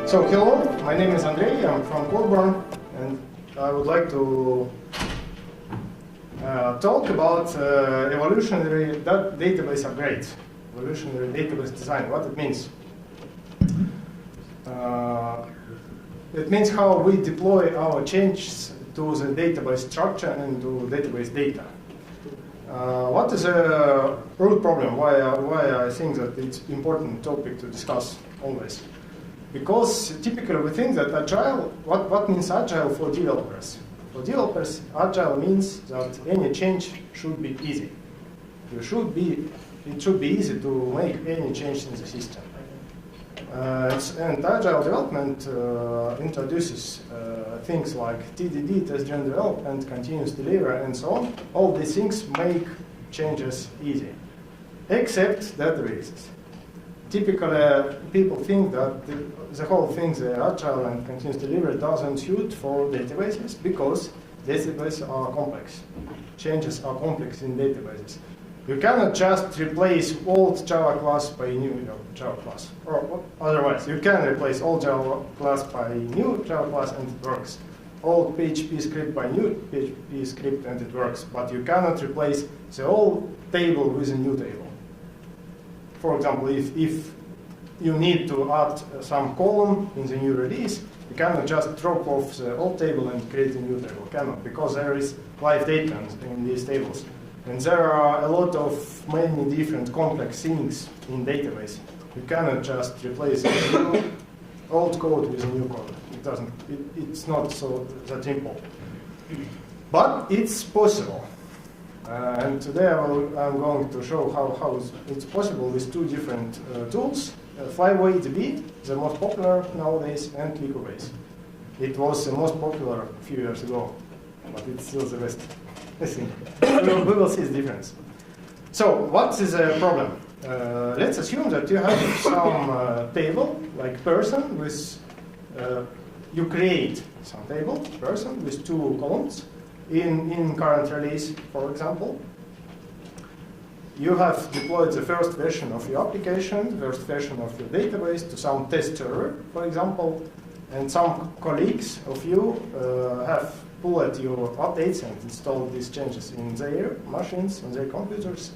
So hello, my name is Andrei, I'm from Coburn, and I would like to talk about evolutionary database upgrade, evolutionary database design, what it means. It means how we deploy our changes to the database structure and to database data. What is a root problem? Why I think that it's an important topic to discuss always? Because typically we think that agile, what means agile for developers? For developers, agile means that any change should be easy. It should be easy to make any change in the system. And agile development introduces things like TDD, test-driven development, continuous delivery, and so on. All these things make changes easy, except databases. Typically, people think that the whole thing, the agile and continuous delivery, doesn't suit for databases because databases are complex. Changes are complex in databases. You cannot just replace old Java class by new Java class. Or otherwise, you can replace old Java class by new Java class and it works. Old PHP script by new PHP script and it works. But you cannot replace the old table with a new table. For example, if you need to add some column in the new release, you cannot just drop off the old table and create a new table. Cannot, because there is live data in these tables. And there are a lot of many different complex things in database. You cannot just replace the old code with a new code. It's not that simple. But it's possible. And today I'm going to show how it's possible with two different tools. FlyWay DB, the most popular nowadays, and LiquiBase. It was the most popular a few years ago, but it's still the best. I think. We will see the difference. So, what is the problem? Let's assume that you have some table, like person, with you create some table, person, with two columns in current release, for example. You have deployed the first version of your application, the first version of your database to some test server, for example, and some colleagues of you have pulled your updates and installed these changes in their machines, on their computers.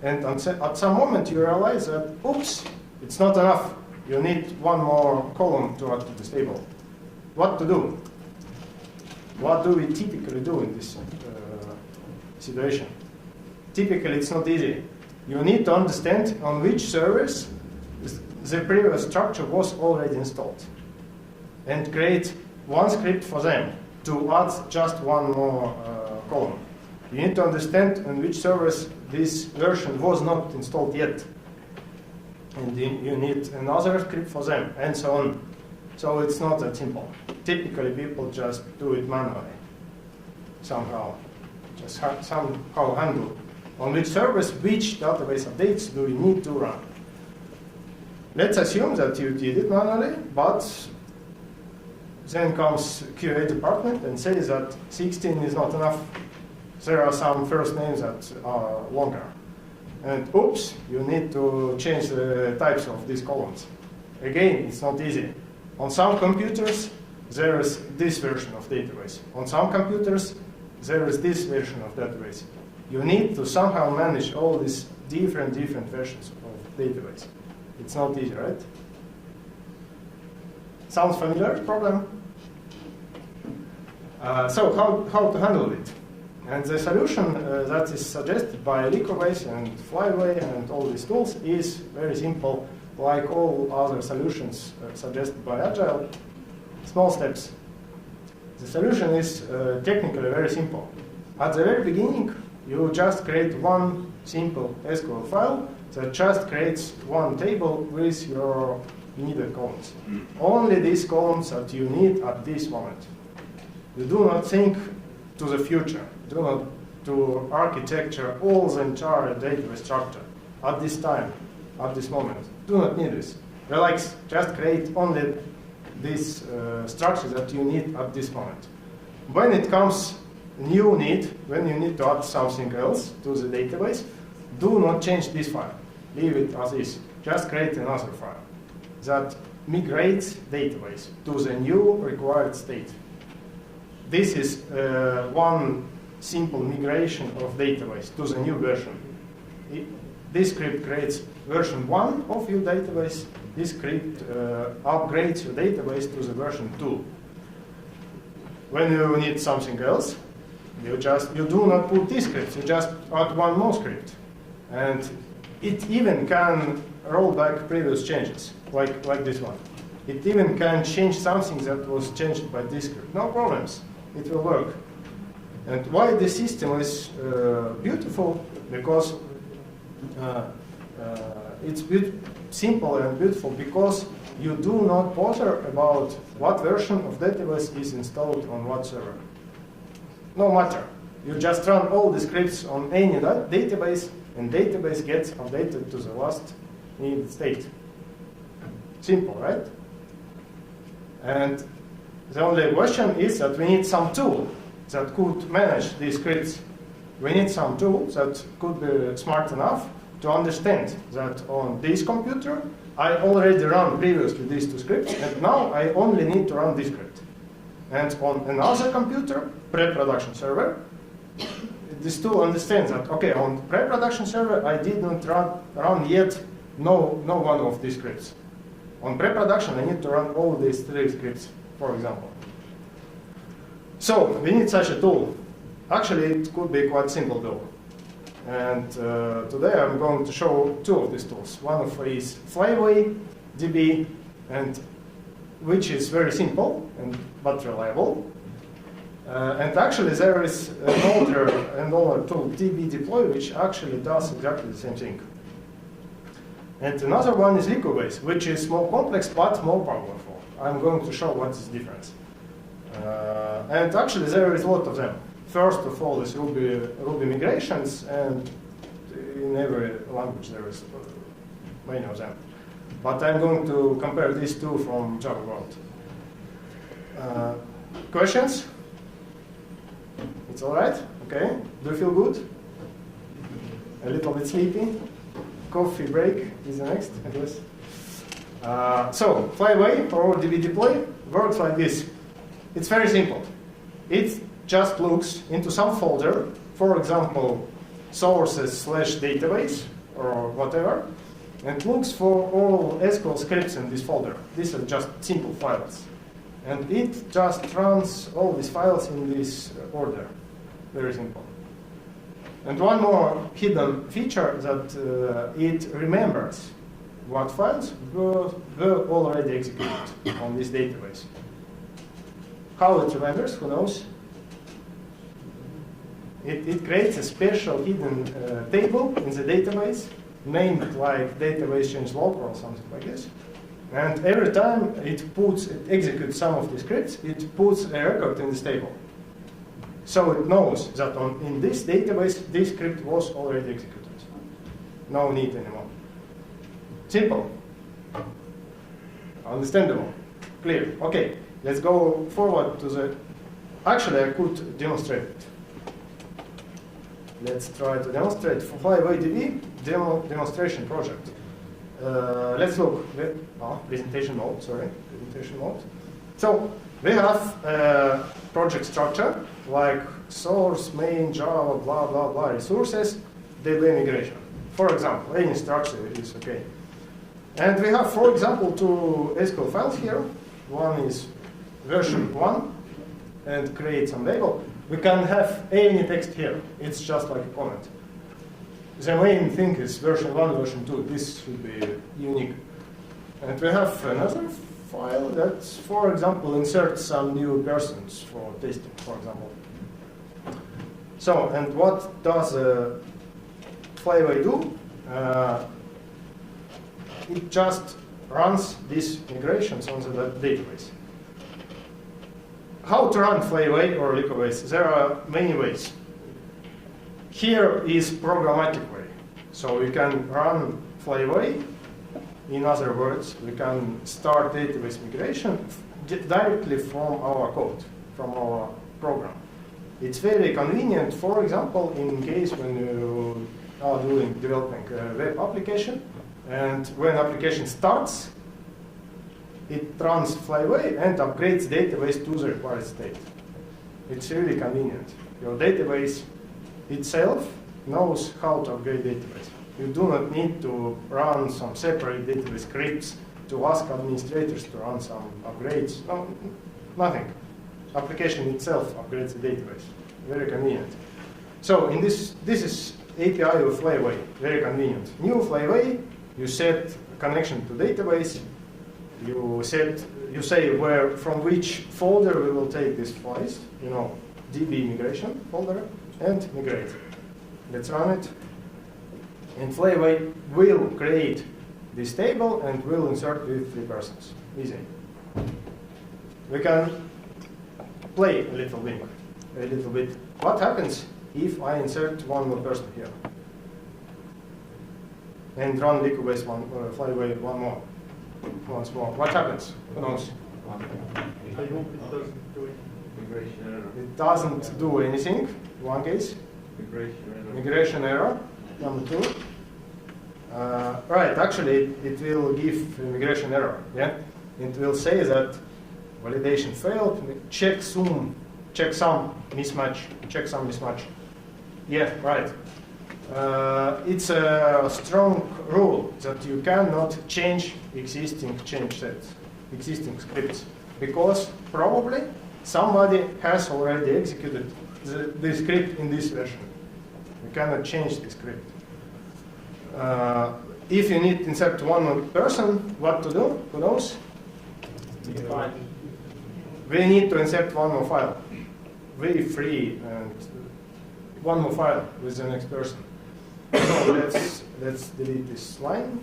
And at some moment you realize that, oops, it's not enough. You need one more column to add to this table. What to do? What do we typically do in this situation? Typically, it's not easy. You need to understand on which servers the previous structure was already installed and create one script for them to add just one more column. You need to understand on which servers this version was not installed yet. And you need another script for them, and so on. So it's not that simple. Typically, people just do it manually, somehow. Just somehow handle on which servers, which database updates do you need to run. Let's assume that you did it manually, but then comes QA department and says that 16 is not enough. There are some first names that are longer. And oops, you need to change the types of these columns. Again, it's not easy. On some computers, there is this version of database. On some computers, there is this version of database. You need to somehow manage all these different versions of database. It's not easy, right? Sounds familiar? Problem? So how to handle it? And the solution that is suggested by LiquiBase and FlyWay and all these tools is very simple, like all other solutions suggested by Agile. Small steps. The solution is technically very simple. At the very beginning, you just create one simple SQL file that just creates one table with your needed columns. Only these columns that you need at this moment. You do not think to the future. Do not to architecture all the entire database structure at this time, at this moment. Do not need this. Relax, just create only this structure that you need at this moment. When it comes new need, when you need to add something else to the database, do not change this file. Leave it as is. Just create another file that migrate database to the new required state. This is one simple migration of database to the new version. This script creates version 1 of your database. This script upgrades your database to the version 2. When you need something else, you do not put this script, you just add one more script. And it even can roll back previous changes, like this one. It even can change something that was changed by this script. No problems, it will work. And why the system is beautiful? Because it's simple and beautiful because you do not bother about what version of database is installed on what server. No matter. You just run all the scripts on any database, and database gets updated to the last needed state. Simple, right? And the only question is that we need some tool that could manage these scripts. We need some tool that could be smart enough to understand that on this computer, I already ran previously these two scripts, and now I only need to run this script. And on another computer, pre-production server, this tool understands that, okay, on pre-production server, I did not run yet no one of these scripts. On pre-production, I need to run all these 3 scripts, for example. So we need such a tool. Actually, it could be quite simple tool. And today I'm going to show 2 of these tools. One of is FlyWay DB, and which is very simple but reliable. And actually there is an older tool, DB deploy, which actually does exactly the same thing. And another one is LiquiBase, which is more complex but more powerful. I'm going to show what is the difference. And actually there is a lot of them. First of all is Ruby migrations, and in every language there is many of them. But I'm going to compare these 2 from Java world. Questions? It's all right? Okay. Do you feel good? A little bit sleepy? Coffee break is the next, I guess. So, FlyWay or DB deploy works like this. It's very simple. It just looks into some folder, for example, sources/database or whatever, and looks for all SQL scripts in this folder. These are just simple files. And it just runs all these files in this order. Very simple. And one more hidden feature that it remembers what files were already executed on this database. How it remembers, who knows? It creates a special hidden table in the database, named like database change log or something like this. And every time it executes some of the scripts, it puts a record in this table. So it knows that in this database, this script was already executed. No need anymore. Simple. Understandable. Clear. Okay, let's go forward to the... Actually, I could demonstrate it. Let's try to demonstrate for FlyWay DB demonstration project. Let's look at presentation mode, presentation mode. So we have project structure like source, main, Java, blah, blah, blah, resources, DB migration. For example, any structure is okay. And we have, for example, 2 SQL files here. One is version 1 and create some label. We can have any text here. It's just like a comment. The main thing is version 1, version 2. This should be unique. And we have another file that, for example, inserts some new persons for testing, for example. So, and what does FlyWay do? It just runs these migrations on the database. How to run FlyWay or LiquiBase? There are many ways. Here is programmatic way. So we can run FlyWay. In other words, we can start database migration directly from our code, from our program. It's very convenient, for example, in case when you are developing a web application, and when application starts, it runs FlyWay and upgrades database to the required state. It's really convenient. Your database itself knows how to upgrade database. You do not need to run some separate database scripts to ask administrators to run some upgrades. No, nothing. Application itself upgrades the database. Very convenient. So in this is API of FlyWay. Very convenient. New FlyWay, you set connection to database. You say from which folder we will take these files. DB migration folder, and migrate. Let's run it. And FlyWay will create this table and will insert with 3 persons. Easy. We can play a little bit. What happens if I insert one more person here and run LiquiBase FlyWay once more? What happens? Who knows? It doesn't do anything. One case. Migration error. Number 2. Right. Actually, it will give migration error. Yeah. It will say that validation failed. Check some mismatch. Yeah. Right. It's a strong rule that you cannot change existing scripts, because probably somebody has already executed the script in this version. You cannot change the script. If you need to insert one more person, what to do? Who knows? We need to insert one more file. Very free, and one more file with the next person. So let's delete this line.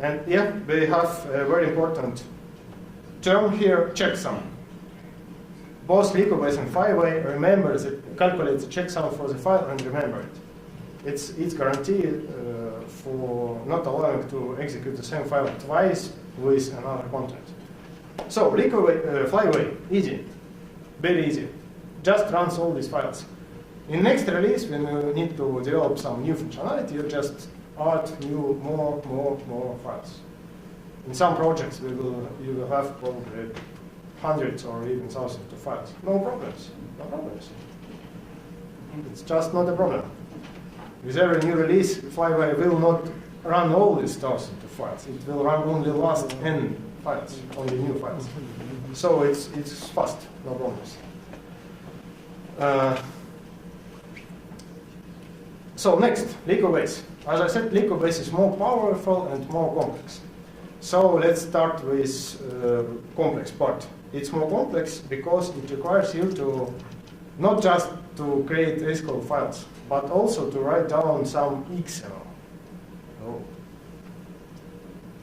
And yeah, we have a very important term here, checksum. Both LiquiBase and FlyWay calculates the checksum for the file and remember it. It's guaranteed for not allowing to execute the same file twice with another content. So FlyWay, easy, very easy. Just runs all these files. In next release, when you need to develop some new functionality, you just add more files. In some projects, you will have probably hundreds or even thousands of files. No problems. It's just not a problem. With every new release, FlyWay will not run all these thousands of files. It will run only last n files, only new files. So it's fast, no problems. So next, LiquiBase. As I said, LiquiBase is more powerful and more complex. So let's start with complex part. It's more complex because it requires you to not just to create SQL files, but also to write down some XML. Oh.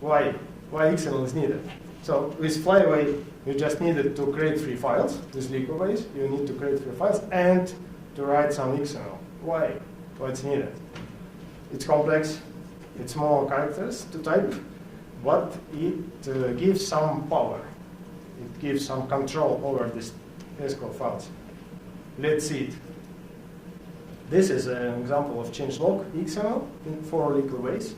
Why XML is needed? So with FlyWay, you just needed to create 3 files. With LiquiBase, you need to create 3 files and to write some XML. Why? What's needed? It's complex. It's more characters to type, but it gives some power. It gives some control over these SQL files. Let's see it. This is an example of changelog XML for LiquiBase.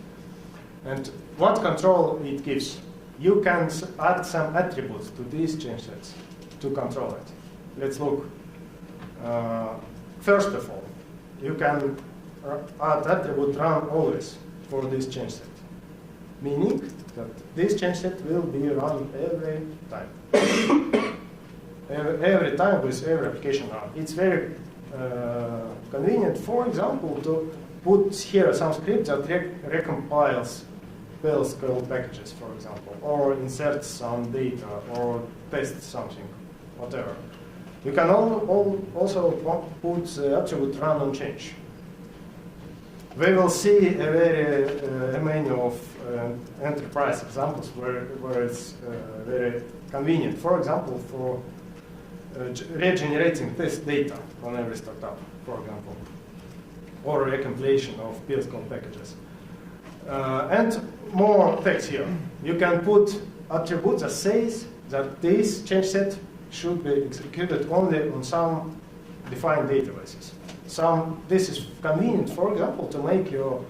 And what control it gives? You can add some attributes to these change sets to control it. Let's look. First of all, you can add attribute run always for this change set, meaning that this change set will be run every time. every time with every application run. It's very convenient, for example, to put here some script that recompiles PL/SQL packages, for example, or inserts some data, or tests something, whatever. You can also put the attribute run on change. We will see a menu of enterprise examples where it's very convenient. For example, for regenerating test data on every startup, for example, or recompilation of PL/SQL packages. And more text here. You can put attributes that says that this change set should be executed only on some defined databases. This is convenient, for example, to make your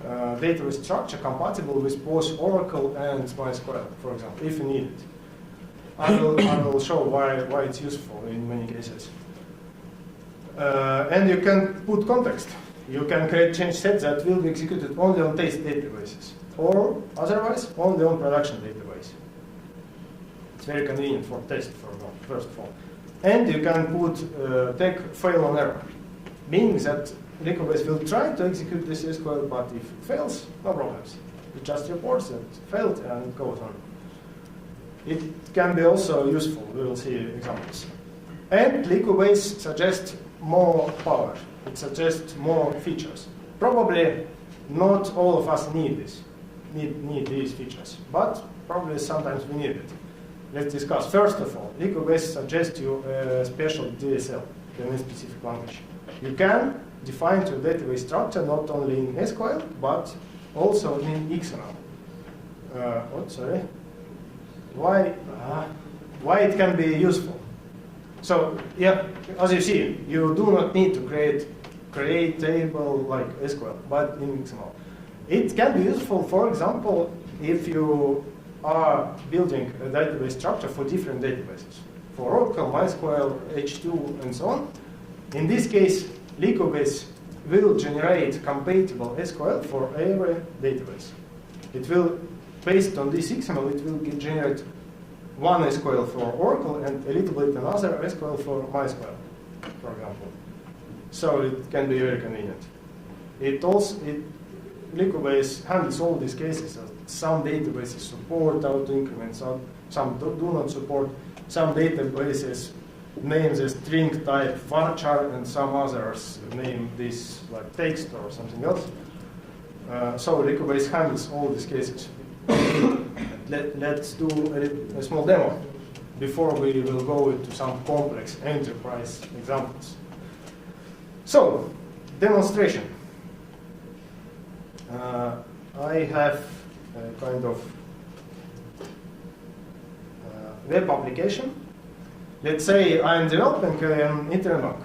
database structure compatible with both Oracle and MySQL, for example, if you need it. I will show why it's useful in many cases. And you can put context. You can create change sets that will be executed only on test databases, or otherwise only on production database. It's very convenient for test, first of all. And you can put tag fail on error, meaning that LiquiBase will try to execute this SQL, but if it fails, no problems. It just reports that it failed and it goes on. It can be also useful. We will see examples. And LiquiBase suggests more power. It suggests more features. Probably not all of us need this, need these features, but probably sometimes we need it. Let's discuss. First of all, LiquiBase suggests you a special DSL, domain-specific language. You can define your database structure not only in SQL, but also in XML. Sorry. Why it can be useful? So yeah, as you see, you do not need to create table like SQL, but in XML. It can be useful, for example, if you are building a database structure for different databases, for Oracle, MySQL, H2, and so on. In this case, LiquiBase will generate compatible SQL for every database. It will, based on this XML, it will generate one SQL for Oracle and a little bit another SQL for MySQL, for example. So it can be very convenient. LiquiBase handles all these cases. Some databases support auto-increment, some do not support. Some databases name the string type varchar, and some others name this like text or something else. So LiquiBase handles all these cases. Let's do a small demo before we will go into some complex enterprise examples. So, demonstration. I have a kind of web application. Let's say I'm developing an internet bank.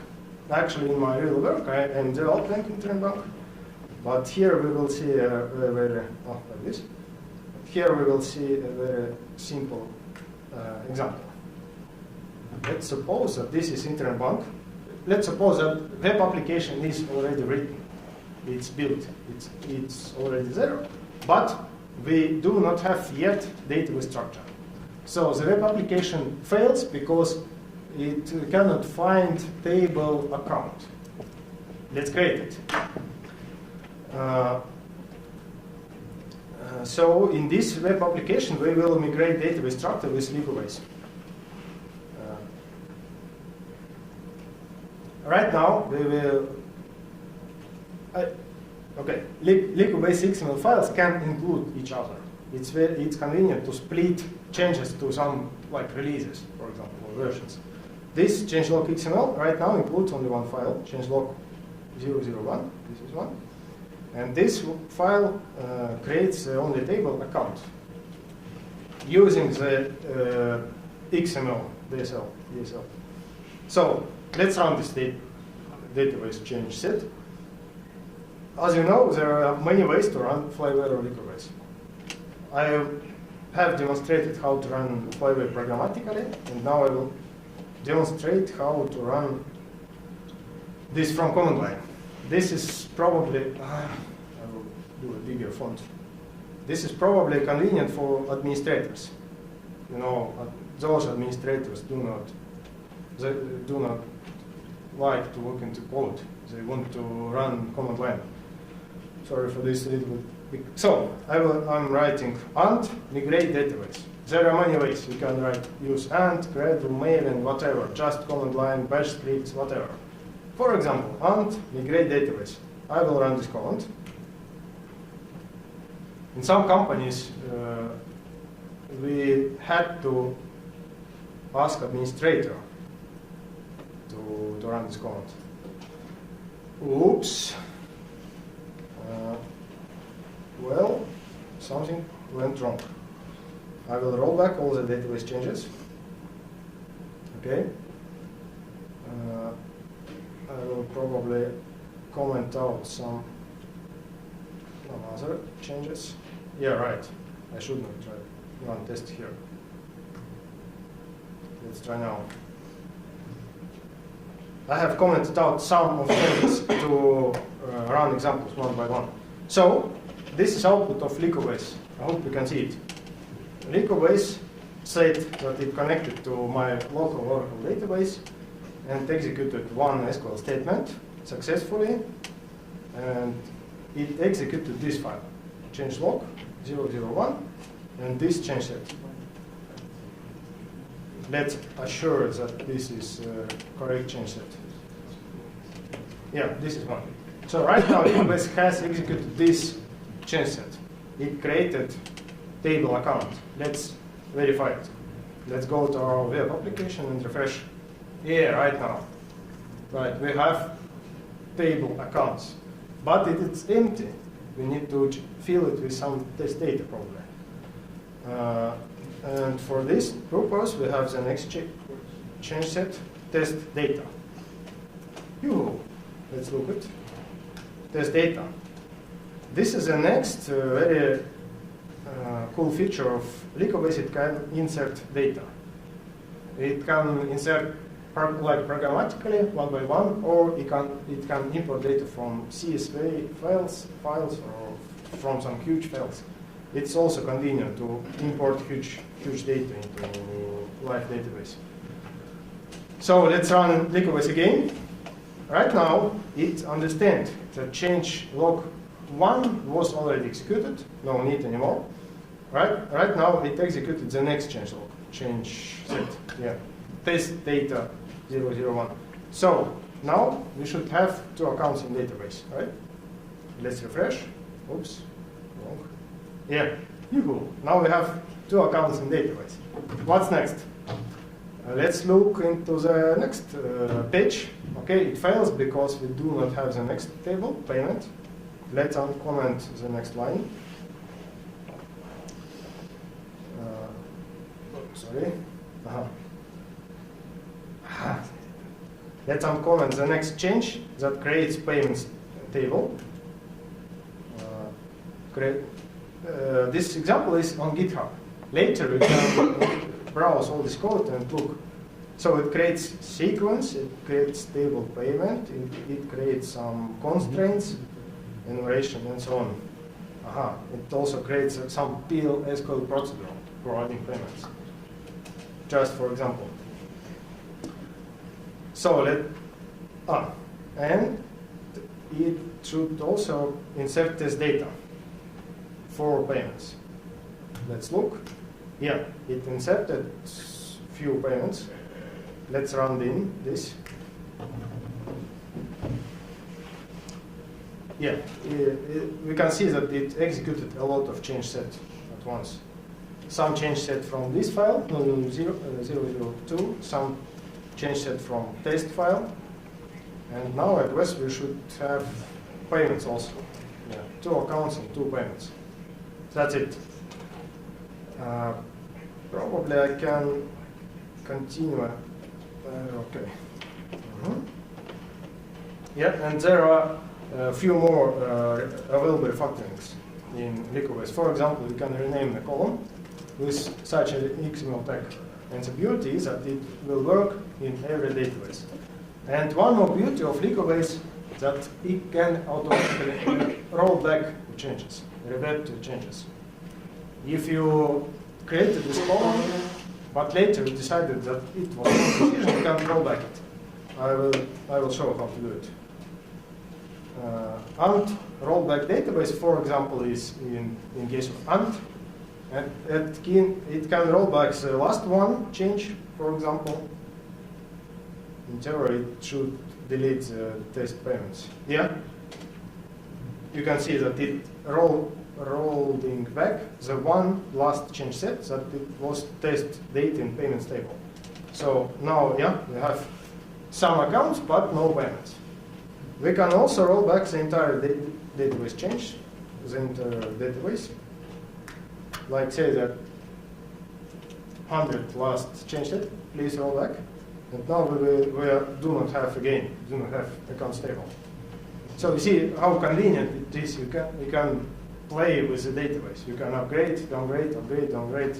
Actually, in my real work, I am developing internet bank. But here we will see a very, like this. Here we will see a very simple example. Let's suppose that this is internet bank. Let's suppose that web application is already written. It's built. It's already there. But we do not have yet database structure. So the web application fails because it cannot find table account. Let's create it. So in this web application, we will migrate database structure with LiquiBase. Right now, we will. LiquiBase XML files can include each other. It's convenient to split changes to some like releases, for example, or versions. This changelog XML right now includes only one file, changelog 001. This is one. And this file creates the only table account using the XML DSL. So let's run this database change set. As you know, there are many ways to run FlyWay or LiquiBase. I have demonstrated how to run FlyWay programmatically, and now I will demonstrate how to run this from command line. This is probably, I will do a bigger font. This is probably convenient for administrators. You know, those administrators do not like to look into code. They want to run command line. Sorry for this little bit. So I'm writing ant migrate database. There are many ways you can use ant, gradle, maven, whatever, just command line, bash scripts, whatever. For example, ant migrate database. I will run this command. In some companies, we had to ask administrator to run this command. Oops. Well, something went wrong. I will roll back all the database changes. Okay. I will probably comment out some. No, Other changes. Yeah, right. I should not try run test here. Let's try now. I have commented out some of the changes to run examples one by one. So this is output of LiquiBase. I hope you can see it. LiquiBase said that it connected to my local Oracle database and executed one SQL statement successfully, and it executed this file, changelog 001, and this change set. Let's assure that this is correct change set. Yeah, this is one. So right now, LiquiBase has executed this change set. It created table account. Let's verify it. Let's go to our web application and refresh. Yeah, right now. Right, we have table accounts, but it's empty. We need to fill it with some test data probably. And for this purpose, we have the next change set, test data. Let's look at test data. This is the next very cool feature of LiquiBase. It can insert data. It can insert like programmatically, one by one, or it can import data from CSV files or from some huge files. It's also convenient to import huge data into live database. So let's run LiquiBase again. Right now, it understands that change log 1 was already executed, no need anymore. Right now, it executed the next change log, change set, yeah, test data 001. So now we should have two accounts in database, right? Let's refresh. Oops, wrong. Yeah, now we have two accounts in database. What's next? Let's look into the next page. Okay, it fails because we do not have the next table, payment. Let's uncomment the next line. Sorry. Let's uncomment the next change that creates payments table. This example is on GitHub. Later we can browse all this code and look. So it creates sequence, it creates table payment, it creates some constraints, enumeration, and so on. It also creates some PL SQL procedure providing payments. Just for example. So and it should also insert test data for payments. Let's look. Yeah, it inserted few payments. Let's run this. Yeah, we can see that it executed a lot of change set at once. Some change set from this file, 002, some change set from test file, and now at West we should have payments also. Yeah, two accounts and two payments. That's it. Probably I can continue. Okay. Yeah, and there are a few more available refactorings in LiquiBase. For example, you can rename a column with such an XML tag. And the beauty is that it will work in every database. And one more beauty of LiquiBase is that it can automatically roll back the changes, revert to changes. If you created this column, but later you decided that it was wrong decision, you can roll back it. I will show how to do it. Ant rollback database, for example, is in case of Ant, and it can roll back the last one change, for example. In theory, it should delete the test payments. Yeah, you can see that it rolling back the one last change set that it was test date in payments table. So now, yeah, we have some accounts but no payments. We can also roll back the entire database change, the entire database. Like say that 100 last change set, please roll back. And now we do not have accounts table. So you see how convenient it is. You can play with the database. You can upgrade, downgrade, upgrade, downgrade.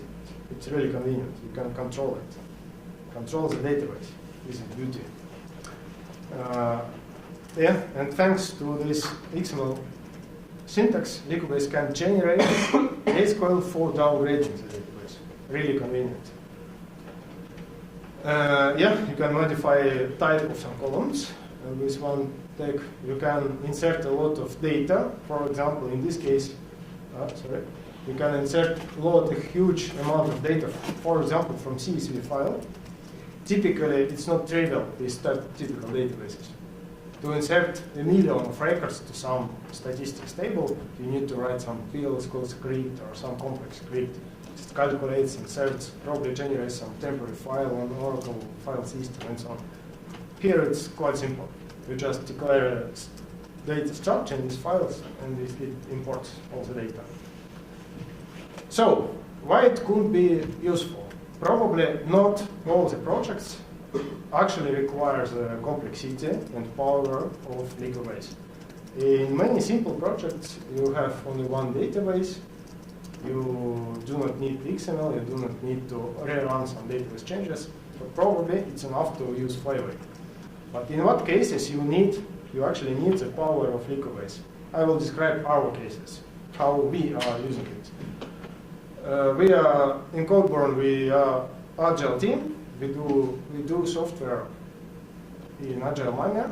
It's really convenient. You can control it. Control the database. This is beauty. Yeah, and thanks to this XML syntax, LiquiBase can generate SQL for downgrading the database. Really convenient. Yeah, you can modify type of some columns with one tag. You can insert a lot of data. For example, in this case, you can insert a huge amount of data. For example, from CSV file. Typically, it's not trivial. These typical databases. To insert a million of records to some statistics table, you need to write some PL code script or some complex script. It calculates, inserts, probably generates some temporary file on Oracle file system and so on. Here it's quite simple. You just declare a data structure in these files and it imports all the data. So, why it could be useful? Probably not all the projects actually requires the complexity and power of LiquiBase. In many simple projects, you have only one database. You do not need XML, you do not need to rerun some database changes, but probably it's enough to use FlyWay. But in what cases you actually need the power of LiquiBase? I will describe our cases, how we are using it. We are in Codeborn, we are agile team. We do software in agile manner,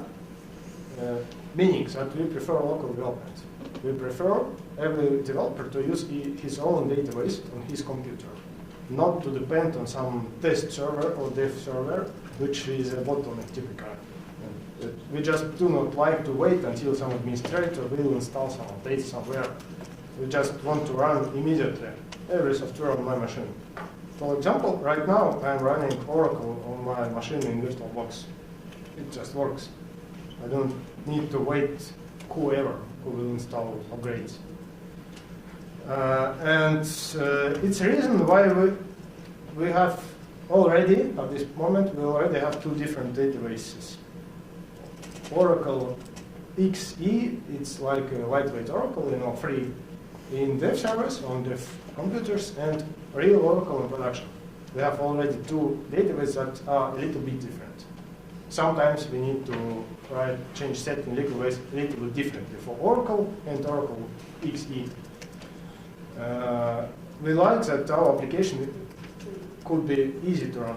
meaning that we prefer local development. We prefer every developer to use his own database on his computer, not to depend on some test server or dev server, which is a bottleneck typically. We just do not like to wait until some administrator will install some updates somewhere. We just want to run immediately every software on my machine. For example, right now I'm running Oracle on my machine in VirtualBox. It just works. I don't need to wait whoever who will install upgrades. And it's a reason why we have already, at this moment, we already have two different databases. Oracle XE, it's like a lightweight Oracle, free in dev servers on dev computers, and real Oracle in production. We have already two databases that are a little bit different. Sometimes we need to change set in LiquiBase a little bit differently for Oracle and Oracle XE. We like that our application could be easy to run.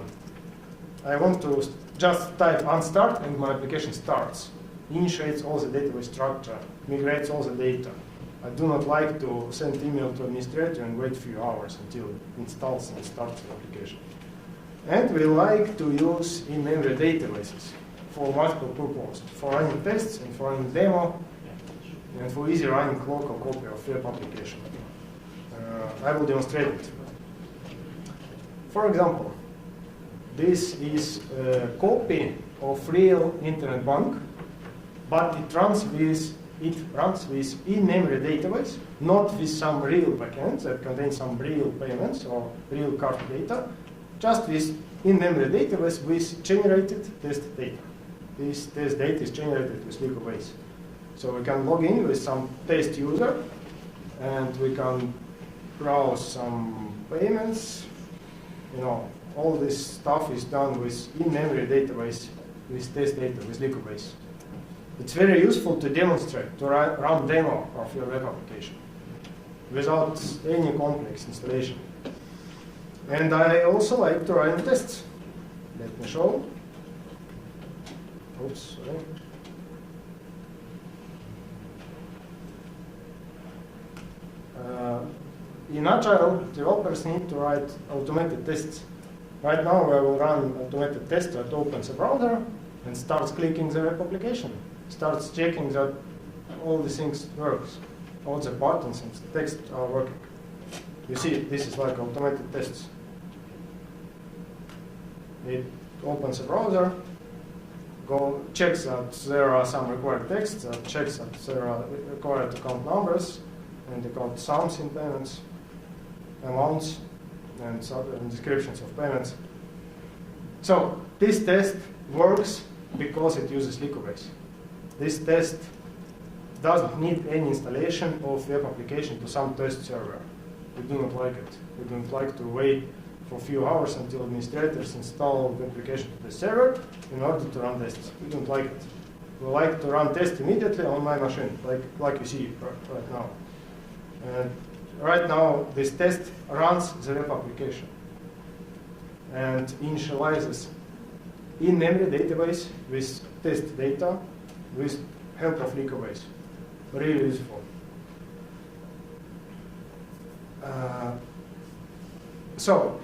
I want to just type unstart and my application starts. Initiates all the database structure, migrates all the data. I do not like to send email to administrator and wait a few hours until it installs and starts the application. And we like to use in-memory databases for multiple purposes, for running tests and for running demo, and for easy running local copy of web application. I will demonstrate it. For example, this is a copy of real internet bank, but it runs with in-memory database, not with some real backend that contains some real payments or real card data, just with in-memory database with generated test data. This test data is generated with LiquiBase. So we can log in with some test user, and we can browse some payments. All this stuff is done with in-memory database, with test data, with LiquiBase. It's very useful to demonstrate, to run demo of your web application without any complex installation. And I also like to run tests. Let me show. Oops, sorry. In Agile, developers need to write automated tests. Right now, I will run automated test that opens a browser and starts clicking the web application. Starts checking that all the things works. All the buttons and text are working. You see, this is like automated tests. It opens a browser, checks that there are some required texts, checks that there are required account numbers, and account sums in payments, amounts, and descriptions of payments. So this test works because it uses LiquiBase. This test doesn't need any installation of web application to some test server. We do not like it. We don't like to wait for a few hours until administrators install the application to the server in order to run tests. We don't like it. We like to run tests immediately on my machine, like you see right now. And right now, this test runs the web application and initializes in-memory database with test data with help of LiquiBase. Really useful. So,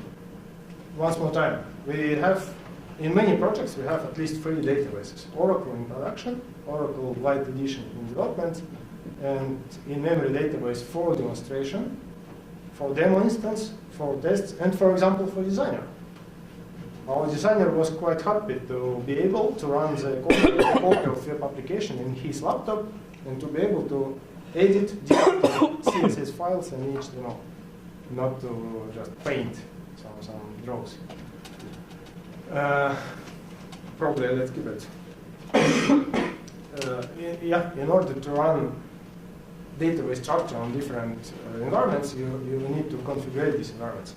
once more time, we have, in many projects, we have at least 3 databases. Oracle in production, Oracle Light Edition in development, and in-memory database for demonstration, for demo instance, for tests, and for example, for designer. Our designer was quite happy to be able to run the copy of web application in his laptop and to be able to edit different CSS files and HTML, not to just paint some draws. Probably let's keep it. Yeah, in order to run database structure on different environments, you need to configure these environments.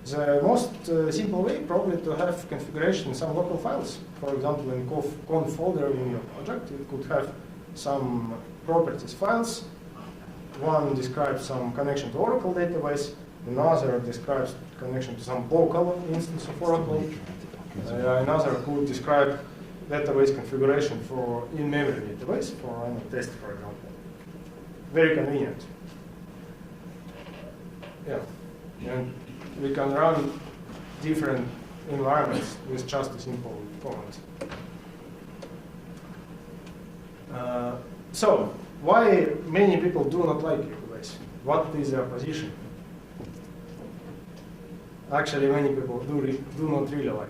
The most simple way probably to have configuration in some local files. For example, in conf folder in your project, you could have some properties files. One describes some connection to Oracle database. Another describes connection to some local instance of Oracle. Another could describe database configuration for in-memory database for a test, for example. Very convenient. Yeah. And we can run different environments with just a simple command. So, why many people do not like LiquiBase? What is their position? Actually, many people do not really like.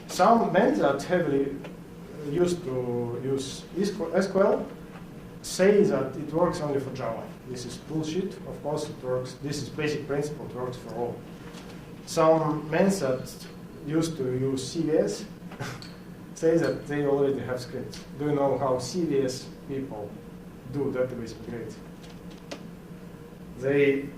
Some men that heavily used to use SQL say that it works only for Java. This is bullshit. Of course, it works. This is basic principle. It works for all. Some men that used to use CVS say that they already have scripts. Do you know how CVS people do database migrate?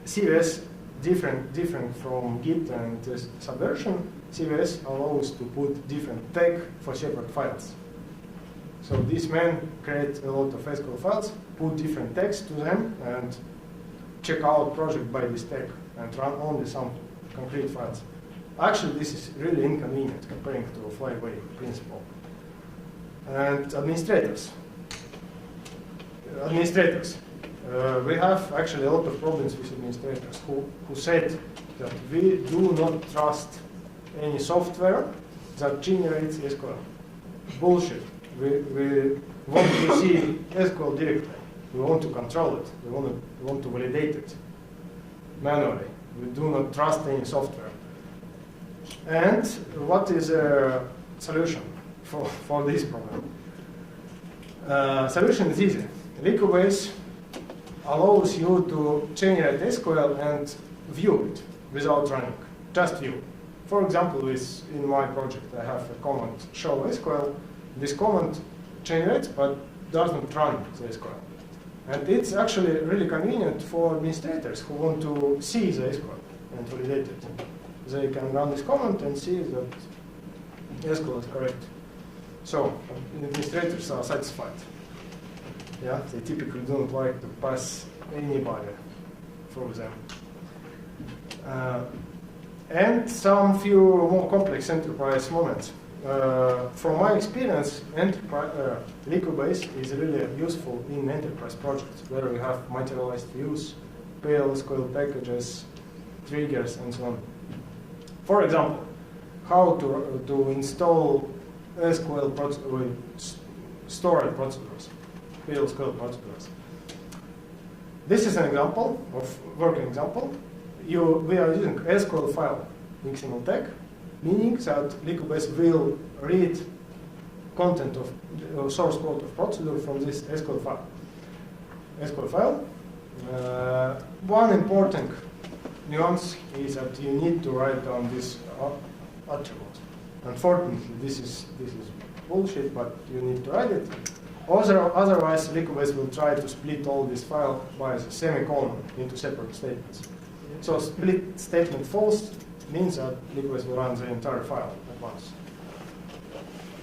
CVS different from Git and Subversion. CVS allows to put different tag for separate files. So these men create a lot of SQL files, put different tags to them, and check out project by this tag and run only some concrete files. Actually, this is really inconvenient comparing to FlyWay principle. And administrators. We have actually a lot of problems with administrators who said that we do not trust any software that generates SQL. Bullshit. We want to see SQL directly. We want to control it. We want to validate it manually. We do not trust any software. And what is a solution for this problem? Solution is easy. LiquiBase allows you to generate SQL and view it without running. Just view. For example, in my project, I have a command show SQL. This command generates but doesn't run the SQL. And it's actually really convenient for administrators who want to see the SQL and validate it. They can run this command and see that SQL is correct. So administrators are satisfied. Yeah, they typically don't like to pass anybody through them. And some few more complex enterprise moments. From my experience, LiquiBase is really useful in enterprise projects where we have materialized views, PL/SQL packages, triggers, and so on. For example, how to install SQL storage procedures, PL/SQL procedures. This is an example of working example. We are using SQL file XML tag, meaning that LiquiBase will read content of source code of procedure from this SQL file. One important nuance is that you need to write down this attribute. Unfortunately, this is bullshit, but you need to write it. Otherwise, LiquiBase will try to split all this file by the semicolon into separate statements. So split statement false means that LiquiBase will run the entire file at once.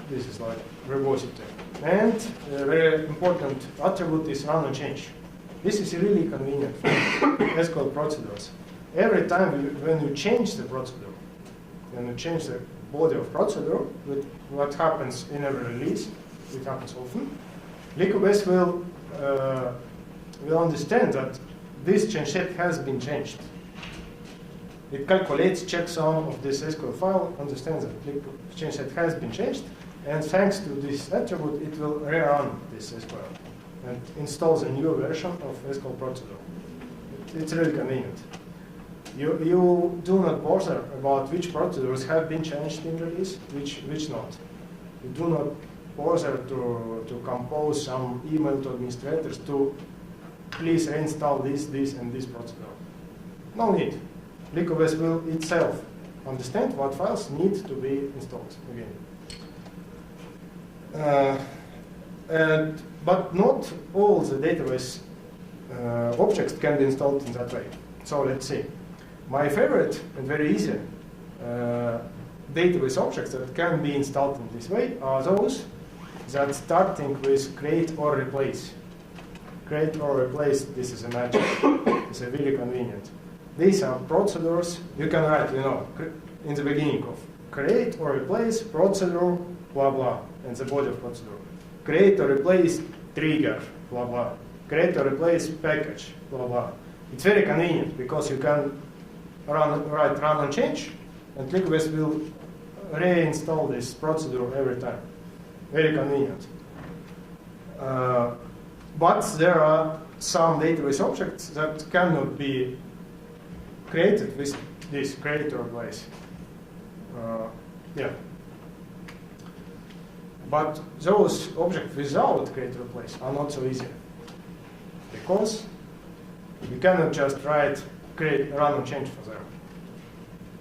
This is like verbosity. And a very important attribute is run and change. This is really convenient for SQL procedures. Every time when you change the procedure, when you change the body of procedure, with what happens in every release, it happens often, LiquiBase will understand that this change set has been changed. It calculates checksum of this SQL file, understands that the change set has been changed, and thanks to this attribute, it will rerun this SQL and installs a new version of SQL procedure. It's really convenient. You do not bother about which procedures have been changed in release, which not. You do not bother to compose some email to administrators to please reinstall this, and this procedure. No need. LiquiBase will itself understand what files need to be installed again. But not all the database objects can be installed in that way. So let's see. My favorite and very easy database objects that can be installed in this way are those that starting with create or replace. Create or replace, this is a magic. It's a really convenient. These are procedures you can write, in the beginning of create or replace procedure, blah, blah, and the body of procedure. Create or replace trigger, blah, blah. Create or replace package, blah, blah. It's very convenient because you can write run and change, and LiquiBase will reinstall this procedure every time. Very convenient. But there are some database objects that cannot be created with this create or replace. But those objects without create or replace are not so easy, because you cannot just write create, run and change for them.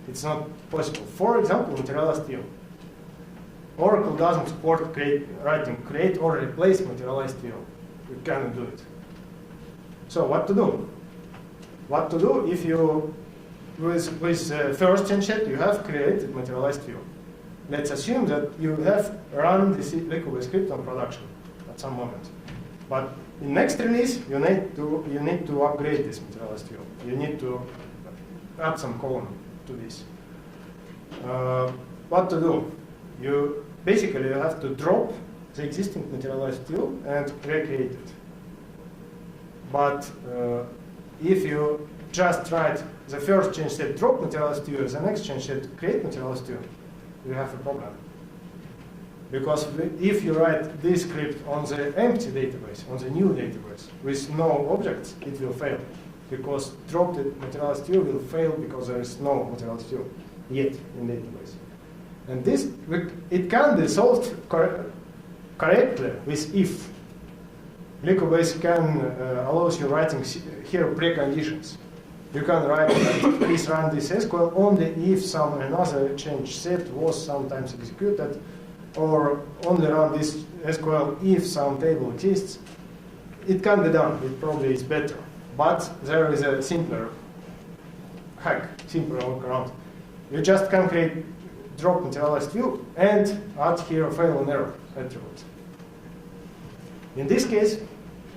It's not possible. For example, materialized view. Oracle doesn't support writing create or replace materialized view. You cannot do it. So what to do? What to do if you, with first change set, you have created materialized view. Let's assume that you have run this LiquiBase script on production at some moment. But in next release, you need to upgrade this materialized view. You need to add some column to this. What to do? You have to drop the existing materialized view and recreate it. But if you just write the first change set drop materialized view, the next change set create materialized view, you have a problem. Because if you write this script on the empty database, on the new database, with no objects, it will fail. Because dropped materialized view will fail because there is no materialized view yet in database. And this, it can be solved correctly with if. LiquiBase can allows you writing here preconditions. You can write that please run this SQL only if some another change set was sometimes executed, or only run this SQL if some table exists. It can be done. It probably is better. But there is a simpler hack, simpler workaround. You just can create drop materialized view and add here a fail and error attribute. In this case,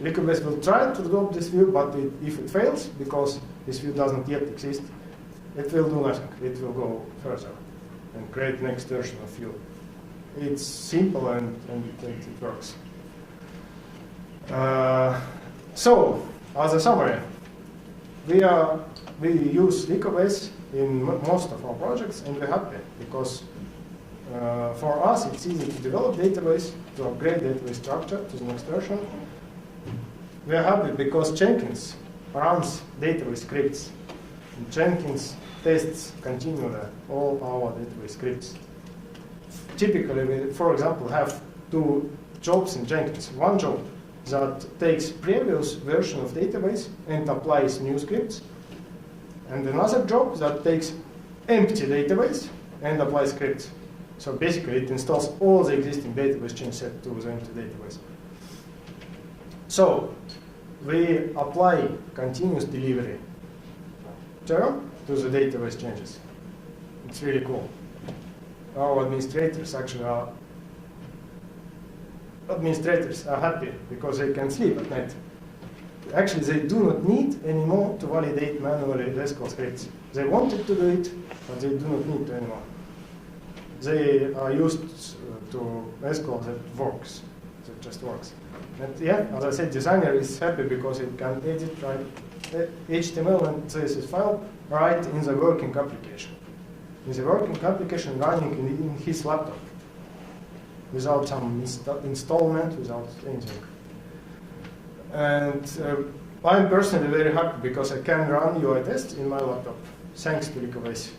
LiquiBase will try to drop this view, but if it fails, because this view doesn't yet exist, it will do nothing. It will go further and create next version of view. It's simple and it works. So, as a summary, we use LiquiBase in most of our projects, and we're happy because for us it's easy to develop database, to upgrade database structure to the next version. We're happy because Jenkins runs database scripts, and Jenkins tests continually all our database scripts. Typically, we, for example, have two jobs in Jenkins. One job that takes previous version of database and applies new scripts, and another job that takes empty database and applies scripts. So basically, it installs all the existing database change set to the empty database. So we apply continuous delivery term to the database changes. It's really cool. Our administrators actually are happy because they can sleep at night. Actually, they do not need anymore to validate manually SQL scripts. They wanted to do it, but they do not need to anymore. They are used to SQL that works, that just works. And yeah, as I said, designer is happy because it can edit, write HTML and CSS file right in the working application. In the working application running in his laptop, without some installment, without anything. And I'm personally very happy because I can run UI tests in my laptop, thanks to LiquiBase.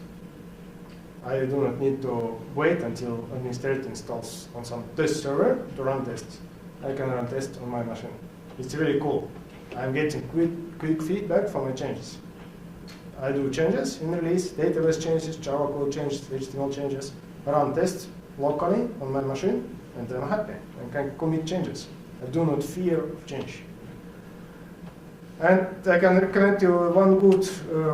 I do not need to wait until administrator installs on some test server to run tests. I can run tests on my machine. It's really cool. I'm getting quick feedback from my changes. I do changes in release, database changes, Java code changes, HTML changes, run tests locally on my machine, and I'm happy. I can commit changes. I do not fear change. And I can recommend you one good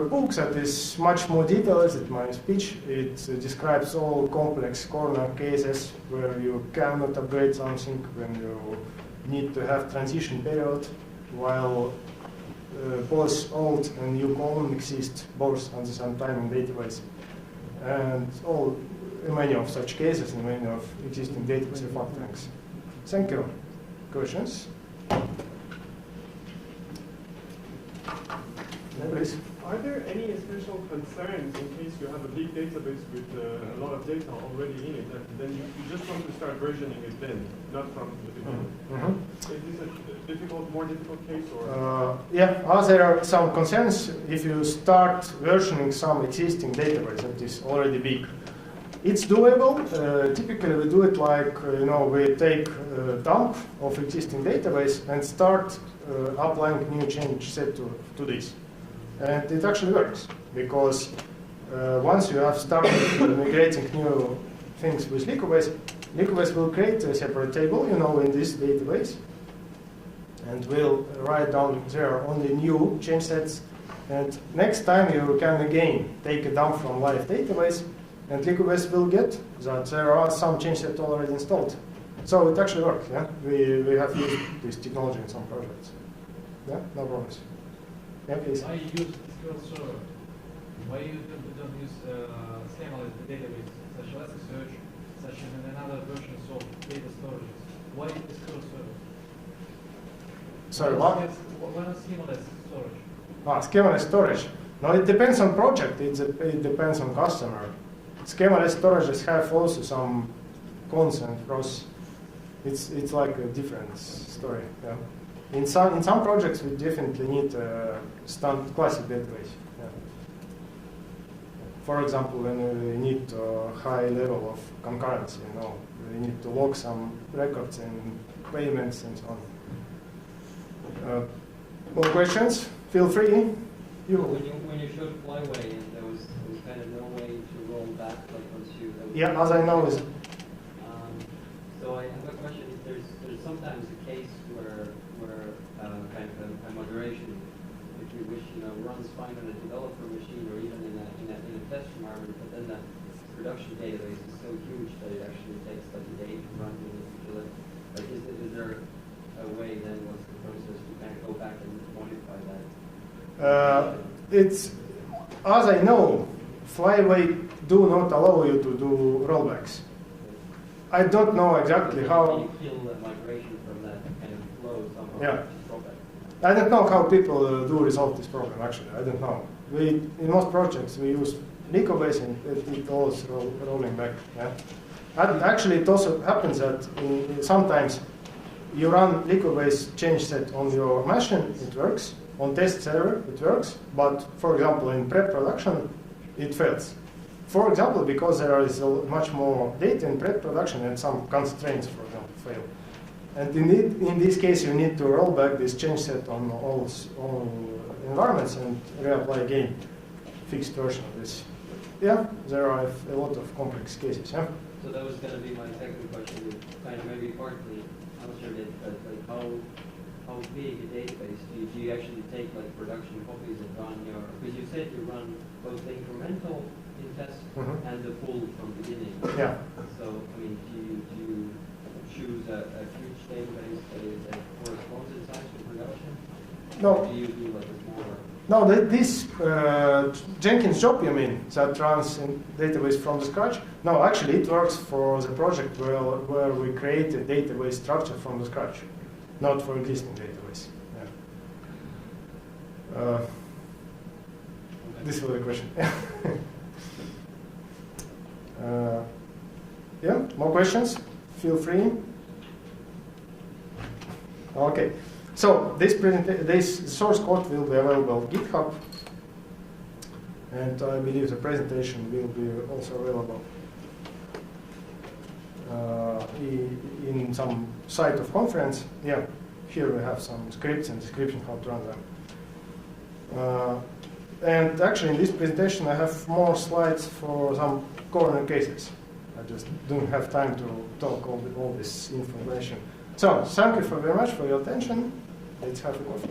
book that is much more detailed than my speech. It describes all complex corner cases where you cannot upgrade something, when you need to have transition period, while both old and new column exist both at the same time in database. And many of such cases and many of existing database refactorings. Thank you. Questions? Please. Are there any special concerns in case you have a big database with a lot of data already in it, and then you just want to start versioning it then, not from the beginning? Mm-hmm. Is this a more difficult case? Or? Yeah, there are some concerns if you start versioning some existing database that is already big. It's doable. Typically, we do it like, we take a dump of existing database and start applying new change set to this. And it actually works, because once you have started migrating new things with LiquiBase, LiquiBase will create a separate table, in this database, and will write down there only new change sets. And next time you can again take a dump from live database, and LiquiBase will get that there are some change sets already installed. So it actually works. Yeah, we have used this technology in some projects. Yeah, no problems. Yeah, please. Why you use SQL Server? Why you don't use same as the database, such as Elasticsearch, such as another versions of data storages? Why SQL Server? Sorry, what? Why not schemaless storage? Schemaless storage. No, it depends on project. It depends on customer. Schemaless storages have also some cons and pros. It's like a different story. Yeah. In some projects, we definitely need a standard classic database. Yeah. For example, when we need a high level of concurrency, we need to log some records and payments and so on. More questions? Feel free. When you showed FlyWay, and there was kind of no way to roll back, like once you. Yeah, as I know is. So I have a question. There's sometimes a case where kind of a moderation, if you wish, runs fine on a developer machine or even in a test environment, but then the production database is so huge that it actually takes like a day to run in particular. Like, is there a way then, once the process, to kind of go back and modify that? It's, as I know, FlyWay do not allow you to do rollbacks. I don't know exactly how. You kill the migration from that kind of flow somehow. Yeah. I don't know how people do resolve this problem, actually. I don't know. In most projects, we use LiquiBase and it always rolling back. Yeah? And actually, it also happens that sometimes you run LiquiBase change set on your machine, it works. On test server, it works. But, for example, in pre-production, it fails. For example, because there is much more data in pre-production and some constraints, for example, fail. And in this case, you need to roll back this change set on all environments and reapply again fixed version of this. Yeah, there are a lot of complex cases. Yeah. So that was going to be my second question. You kind of maybe partly answered it, but like how big a database do you actually take like production copies and run your, because you said you run both the incremental in test and the full from beginning. Yeah. So, I mean, do you choose a huge database that corresponds in size to production? No. Or do you do like a smaller? No, this Jenkins job, you mean, that runs in database from the scratch? No, actually it works for the project where we create a database structure from the scratch, not for existing database. Yeah. This was the question. Yeah, more questions? Feel free. Okay. So this source code will be available on GitHub, and I believe the presentation will be also available in some site of conference. Yeah, here we have some scripts and description how to run them. And actually, in this presentation, I have more slides for some corner cases. I just don't have time to talk all this information. So, thank you very much for your attention. Let's have a coffee.